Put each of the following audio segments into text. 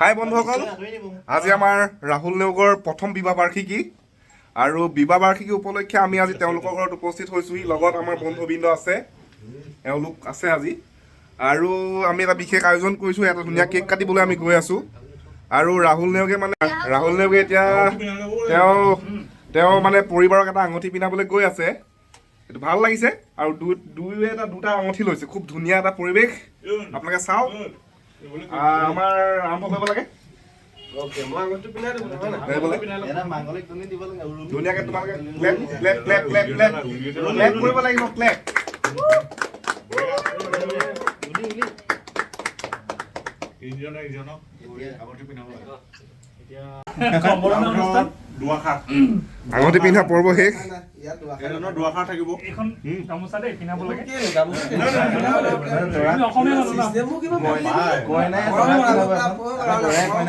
হাই বন্ধুসকল, আজি আমাৰ ৰাহুল নেওগৰ প্ৰথম বিবাহ বাৰ্ষিকী আৰু বিবাহ বাৰ্ষিকী উপলক্ষে আমি আজি তেওঁলোকৰ ঘৰত উপস্থিত হৈছোহি। লগত আমাৰ বন্ধুবৃন্দ আছে, এওঁলোক আছে আজি, আৰু আমি এটা বিশেষ আয়োজন কৰিছোঁ। এটা ধুনীয়া কেক কাটিবলৈ আমি গৈ আছোঁ। আৰু ৰাহুল নেওগে এতিয়া তেওঁ মানে পৰিবাৰক এটা আঙুঠি পিন্ধাবলৈ গৈ আছে। এইটো ভাল লাগিছে আৰু দুটা আঙুঠি লৈছে। খুব ধুনীয়া এটা পৰিৱেশ, আপোনালোকে চাওক। আমাৰ আৰম্ভ কৰিব লাগে। ধুনীয়াকে তোমালোকে ক্লেপ কৰিব লাগিব, ক্লেপ। আঙুঠি পিন্ধা পৰ্ব শেষ।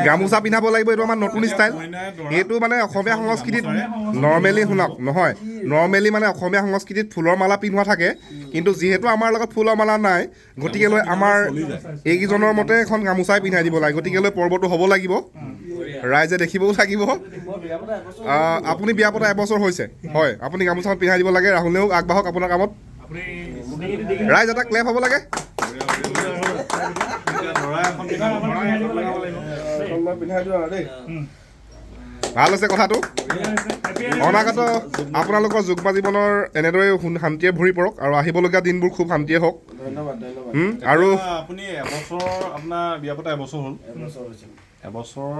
গামোচা পিন্ধাব লাগিব, এইটো আমাৰ নতুন ষ্টাইল। এইটো মানে অসমীয়া সংস্কৃতিত নৰ্মেলি শুনক নহয়, নৰ্মেলি মানে অসমীয়া সংস্কৃতিত ফুলৰ মালা পিন্ধোৱা থাকে, কিন্তু যিহেতু আমাৰ লগত ফুলৰ মালা নাই, গতিকেলৈ আমাৰ এইকেইজনৰ মতে এখন গামোচাই পিন্ধাই দিব লাগে। গতিকেলৈ পৰ্বটো হ'ব লাগিব, ৰাইজে দেখিবও লাগিব। আপুনি বিয়া পতা এবছৰ হৈছে, হয়, আপুনি গামোচাখন পিন্ধাই দিব লাগে। ৰাহুলেও আগবাঢ়ক আপোনাৰ কামত। ৰাইজ এটা ক্লেপ হ'ব লাগে। ভাল হৈছে কথাটো। অনাগত আপোনালোকৰ যুগ্ম জীৱনৰ এনেদৰে শান্তিয়ে ভৰি পৰক আৰু আহিবলগীয়া দিনবোৰ খুব শান্তিয়ে হওক। আৰু আপুনি এবছৰ, আপোনাৰ বিয়া পতা এবছৰ হ'ল, এবছৰ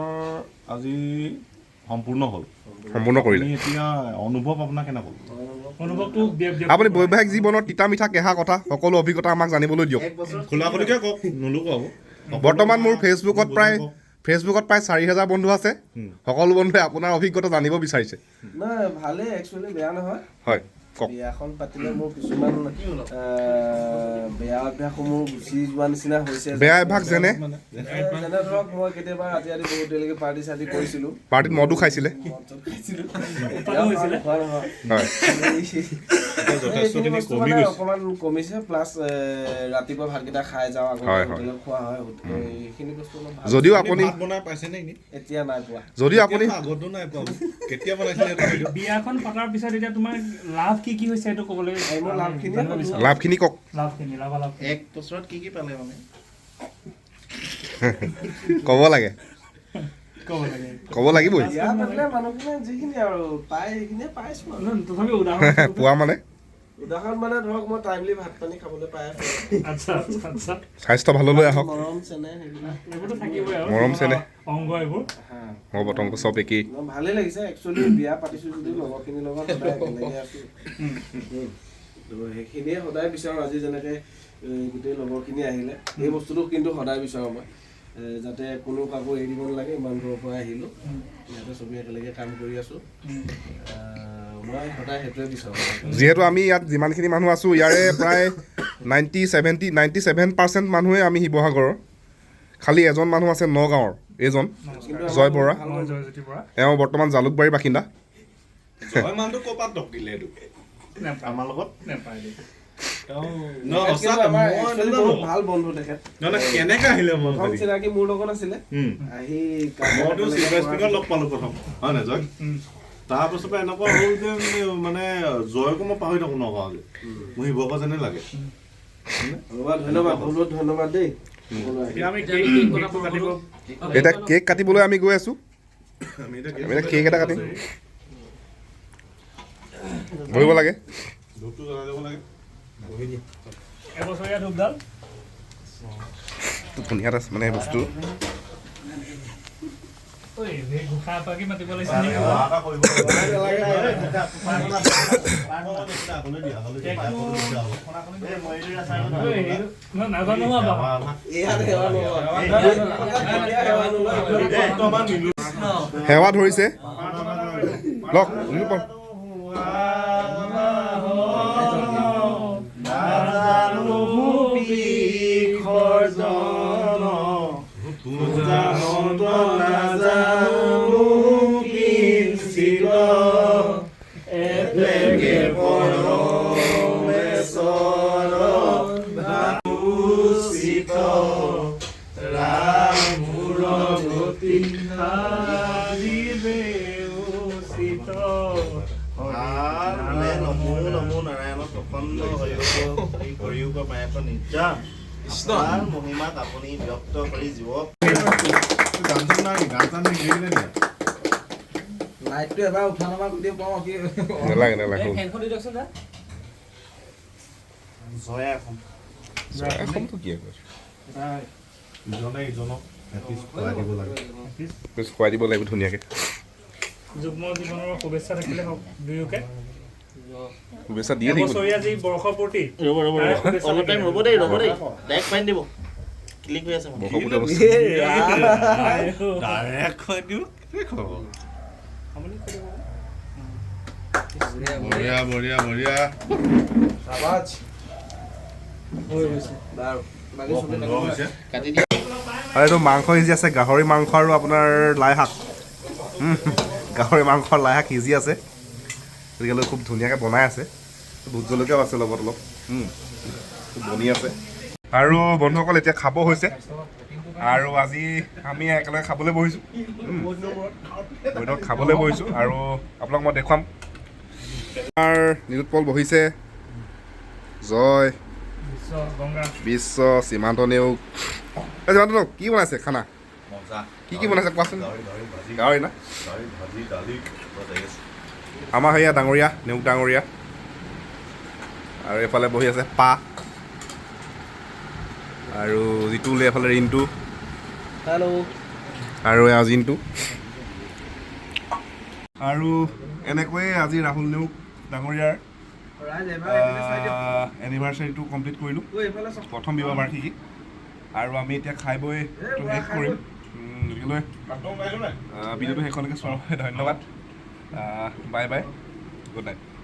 আজি সম্পূৰ্ণ কৰিলে। এতিয়া অনুভৱ আপোনাৰ কেনেকুৱা? আপুনি বৈবাহিক জীৱনৰ তিতা মিঠা কেঁহা কথা সকলো অভিজ্ঞতা আমাক জানিবলৈ দিয়ক। খোলাখুলিকৈ কওক, নুলুকাব। বৰ্তমান মোৰ ফেচবুকত প্ৰায় 4,000 বন্ধু আছে। সকলো বন্ধুৱে আপোনাৰ অভিজ্ঞতা জানিব বিচাৰিছে। নাই, ভালেই, একচুৱেলি বেয়া নহয়। হয়, কওক। বিয়াখন পাতিলে মোৰ কিছুমান বেয়া অভ্যাসসমূহ গুচি যোৱা নিচিনা হৈছে। বেয়া অভ্যাস যেনে ধৰক, মই কেতিয়াবা ৰাতি বহুত দেৰিলৈকে পাৰ্টি চাৰ্টি কৰিছিলোঁ। পাৰ্টিত মদো খাইছিলে। অকণমান কমিছে, প্লাছ ৰাতিপুৱা ভাতকেইটা খাই যাওঁ, আগতে হোটেলত খোৱা হয়। এইখিনি বস্তু যদিও আপুনি বনাই পাইছে নে? এতিয়া নাই পোৱা। যদিও আপুনি আগতো নাই পোৱা, কেতিয়া বনাইছিলে? বিয়াখন পতাৰ পিছত এতিয়া তোমাৰ লাভ কি হৈছে এইটো ক'বলৈ লাভখিনি কওক। এক বছৰত কি পালে মানে ক'ব লাগে, ক'ব লাগিবই। বিয়া পাতিলে মানুহখিনিয়ে যিখিনি আৰু পায় সেইখিনিয়ে পাইছোঁ আৰু। তথাপি উদাহৰণ পোৱা মানে উদাহৰণ মানে ধৰক, মই টাইমলি ভাত পানী খাবলৈ পাই আছোঁ। স্বাস্থ্য ভাললৈ আহক। মৰম চেনেহ সেইবিলাক এইবোৰতো থাকিবই আৰু মৰম চেনেহ অংগ এইবোৰ পতংগ চব একেই। ভালেই লাগিছে একচুৱেলি। বিয়া পাতিছোঁ যদিও লগৰখিনিৰ লগত সদায় একেলগে আছোঁ। সেইখিনিয়ে সদায় বিচাৰোঁ। আজি যেনেকৈ গোটেই লগৰখিনি আহিলে, এই বস্তুটো কিন্তু সদায় বিচাৰোঁ মই, যাতে কোনো কাকো এৰি দিব নালাগে। ইমান দূৰৰ পৰা আহিলোঁ, ইয়াতে চবেই একেলগে কাম কৰি আছোঁ। মই সদায় সেইটোৱে বিচাৰোঁ। যিহেতু আমি ইয়াত যিমানখিনি মানুহ আছোঁ, ইয়াৰে প্ৰায় 97% মানুহে আমি শিৱসাগৰৰ। খালি এজন মানুহ আছে নগাঁৱৰ, এইজন জয় বৰা। এওঁ বৰ্তমান জালুকবাৰীৰ বাসিন্দা। আমাৰ লগত ভাল বন্ধু তেখেত। কেনেকে আহিলে? চিনাকি মোৰ লগত আছিলে, আহি লগ পালো প্ৰথম, হয় নাই জয়? তাৰপিছৰ পৰা এনেকুৱা হ'ল যে মানে জয়কো মই পাহৰি থাকো নগাঁৱলৈ, মোৰ শিৱসাগৰ যেনে লাগে। ধন্যবাদ, বহুত ধন্যবাদ দেই। এতিয়া কেক কাটিবলৈ আমি গৈ আছোঁ। আমি এতিয়া কেক এটা কাটিম, বহিব লাগে। ধূপটো জ্বলাই দিব লাগে। এবছৰীয়া ধূপডাল ধুনীয়া এটা মানে বস্তু। সেৱা ধৰিছে লওক। আপুনি আপোনাৰ মহিমাক আপুনি ব্যক্ত কৰি জীৱক গান চান নাই গান চান নিদিলে নেকি লাইটটো এবাৰ উঠা নমা কৰি দিব পাৰোঁ কি নালাগে নালাগে ফেনখন দি দিয়কচোন দা জয়া এখন এখনতো কি আছে ইজনে ইজনক এপিচ খুৱাই দিব লাগে পিছ খুৱাই দিব লাগিব ধুনীয়াকৈ যুগ্ম জীৱনৰ শুভেচ্ছা থাকিলে হওক দুয়োকে শুভেচ্ছা দিয়ে থাকিব বছৰীয়া যি বৰ্ষপূৰ্তি ৰ'ব অলপ টাইম ৰ'ব দেই ডাইৰেক্ট ফাইন দিব ক্লিক হৈ আছে বৰষুণতে বস্তু ডাইৰেক্ট খুৱাই দিওঁ কি খবৰ বঢ়িয়া বঢ়িয়া বঢ়িয়া আৱাজ হৈ গৈছে বাৰু বাকী বৰ চবে সুন্দৰ হৈছে কাটি দিয়া আৰু এইটো মাংস সিজি আছে গাহৰি মাংস আৰু আপোনাৰ লাই শাক গাহৰি মাংসৰ লাই শাক সিজি আছে গতিকে খুব ধুনীয়াকৈ বনাই আছে ভোট জলকীয়াও আছে লগত অলপ খুব বনি আছে আৰু বন্ধুসকল এতিয়া খাব হৈছে আৰু আজি আমি একেলগে খাবলৈ বহিছোঁ বৈঠক খাবলৈ বহিছোঁ আৰু আপোনাক মই দেখুৱাম আমাৰ নিৰুৎপল বহিছে জয় বিশ্ব সীমান্ত নেওগ সীমান্ত নেওগ কি বনাইছে খানা কি বনাইছে কোৱাচোন গাহৰি না আমাৰ সেয়া ডাঙৰীয়া নেওগ ডাঙৰীয়া আৰু এইফালে বহি আছে পা আৰু যিটো উলিয়াই এইফালে ৰিণ্টু হেল্ল' আৰু এয়া জিণ্টু আৰু এনেকৈয়ে আজি ৰাহুল নেওগ ডাঙৰীয়াৰ এনিভাৰ্চাৰীটো কমপ্লিট কৰিলোঁ প্ৰথম বিবাহ বাৰ্ষিকী আৰু আমি এতিয়া খাই বৈ এইটো শেষ কৰিম গতিকেলৈ ভিডিঅ'টো শেষলৈকে চোৱাৰ বাবে ধন্যবাদ বাই বাই গুড নাইট